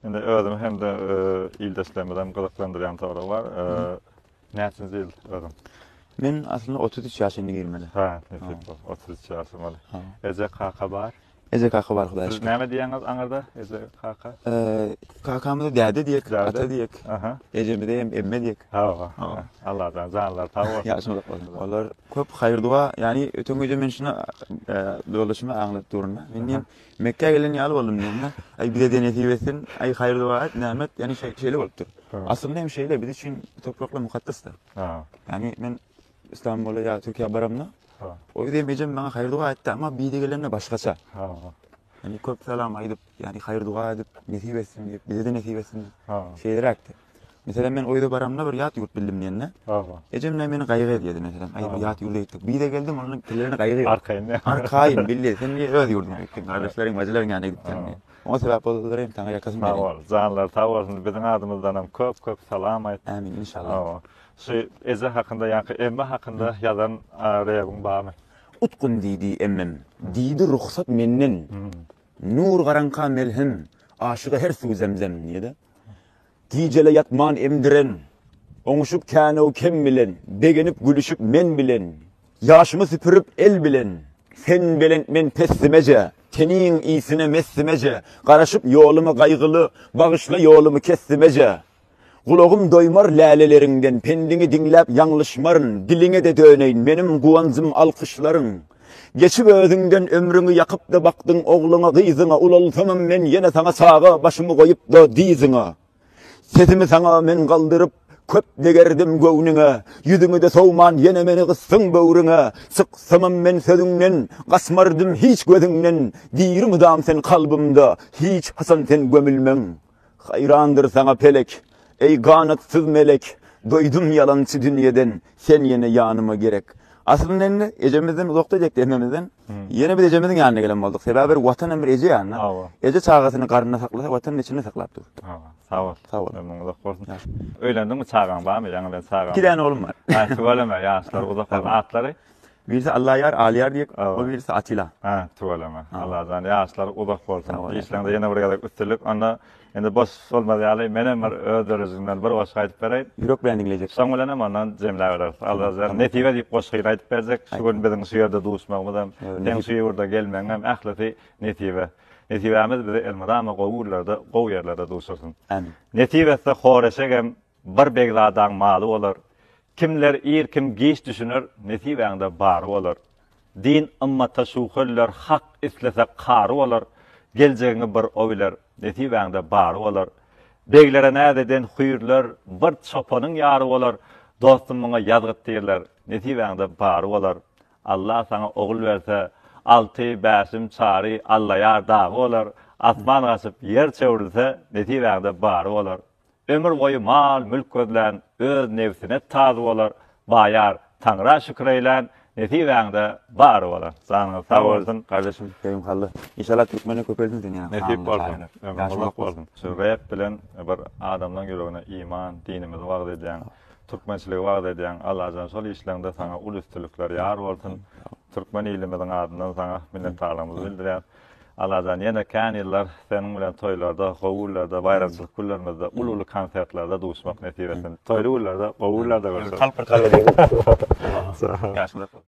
Indi özüm hem de ildeşlemeden gılıklandıran toğru var. Näçinji ýyl özüm? Men aslında 33 ýaşynda girmeli. Ha, 33 ýaşym bol. Eze kaka bar. Eze kaka bar Hudaý Siz şükür. näme diýäňiz aňarda? Eze kaka. Kakamyda däde diýek, ata diýek. Aha. Ejemide hem emme diýek. Ha. Allah'tan zanlar taw. Ýaşmylyk boldy. Olar köp haýır dua, ýani ötüň gece men şuna dolaşymy aňlap durna. Men diýem Mekke gelen ýaly boldum diýem. Ay bize denetip etsin, ay haýır dua et, nämet, ýani şeýle bolupdyr. Aslında hem şeýle biz üçin topraklar mukaddesdir. Ha. Yani men İstanbul'a ya Türkiye baramda. O yüzden bejem bana hayır dua etti ama bir de gelenle başkaça. Yani köp selam aydıp yani hayır dua edip nesip etsin diye bize de nesip etsin şeyler aktı. Mesela ben oyda baramda bir yat yurt bildim diyenne. Ecemle beni kaygı ediyordu mesela. Ay yat yurda gittik. Bir de geldim onun killerine kaygı ediyor. Arkayın bildi. Sen niye öyle yurdun gittin? Kardeşlerin bacıların yanına gittin diye. O sebep oldular hem sana yakasım benim. Tamam. Zanlar tawarsın bizim adımızdan hem köp salam ayt. Amin inşallah. Şu eze hakkında yani emme hakkında yazan reyabın bağımı. Utkun didi emmem. Didi ruhsat mennen. Nur garanka melhem. Aşığı her su zemzem niyede. Dicele yatman emdiren. Onuşup kâne o kem bilen. Begenip gülüşüp men bilen. Yaşımı süpürüp el bilen. Sen bilen men pessimece. Tenin iyisine messimece. Karaşıp yolumu kaygılı. Bağışla yolumu kessimece. Kulağım doymar lälelerinden, pendini dinläp ýanglışmaryn, diline de döneyin, menim guwanjym alkışların. Geçip özüňden ömrüňi ýakyp da bakdyň ogluňa, gyzyňa, ulaltamam men ýene saňa sağa başymy goýup da diýziňe. Sesimi saňa men galdyryp, köp degerdim göwniňe, ýüzüňi de sowman ýene meni gyssyň böwrüňe. Syksamam men sözüňden, gasmardym hiç gözüňden, diýirim sen kalbymda, hiç hasan sen gömülmeň. Hayrandır saňa pelek. Ey ganatsız melek, doydum yalançı dünyadan, sen yine yanıma gerek. Aslında ecemizden uzakta ejek dememizden, yine bir ecemizin yanına gelen boldyk. Sebebi watan bir eje ýanyna. Eje çağasyny garnyna saklasa, watan içinde saklap dur. Sağ ol. Sağ ol. Uzak bolsun. Öýlendiňmi çağan barmy? Ýa-ni ben çağan. 2 tane oğlum var. Ha, tuvalama ýaşlar uzak bolan atlary. Birisi Allah yar, Aliyar diýek, o birisi Atila. Ha, tuvalama. Allah'dan ýaşlar uzak bolsun. Işleňde ýene bir gelek üstünlük, onda endi boş bolmady ýaly menem bir ödürüzünden bir oşy aýdyp bereyim. Ýürek bilen dinlejek. Soň bilen ondan jemläp bereriz. Allah netibe diýip goşy aýdyp bersek, şu gün biziň şu ýerde duşmagymyzdan, teň şu ýurda gelmeňem ähleti netibe. Netibemiz bizi elmadama gowurlarda, gow ýerlerde duşursun. Amin. Netibesi horeşegem bir begladan maly bolar. Kimler ir kim geç düşünür, netibeňde bar bolar. Din ummata şuhullar hak islese qary bolar. Geljegiňi bir owylar, netibeňde bar bolar. Beglere nädeden huýurlar, bir çopanyň ýary bolar. Dostum muňa ýazgyt diýerler, netibeňde bar bolar. Allah saňa ogul berse, 6-5 çary Allah ýardagy bolar. Asman gasyp ýer çöwürse, netibeňde bar bolar. Ömür boyu mal, mülk gözlän, öz nefsine tazy bolar. Baýar, Taňra şükür eýlän, netibeňde bar bolar. Sağ bolsun kardeşim. Beýimhally. İnşallah Türkmene köpelsin sen ýa. Netip bolsun. Allah bolsun. Şöýrep bilen bir adamdan ýüregine iman, dinimiz wagt edýän, türkmençilik wagt edýän Allah azza şol işlerinde saňa ul üstünlikler ýar bolsun. Türkmen ilimiziň adyndan saňa minnetdarlygymyzy bildirýär. Allah'dan yine kän ýyllar senin bilen toýlarda, gowurlarda, bayramçylyk günlerimizde, ululu konsertlarda duşmak nesip etsin. Toýlullarda, gowurlarda görüşürüz. Kalp kalp.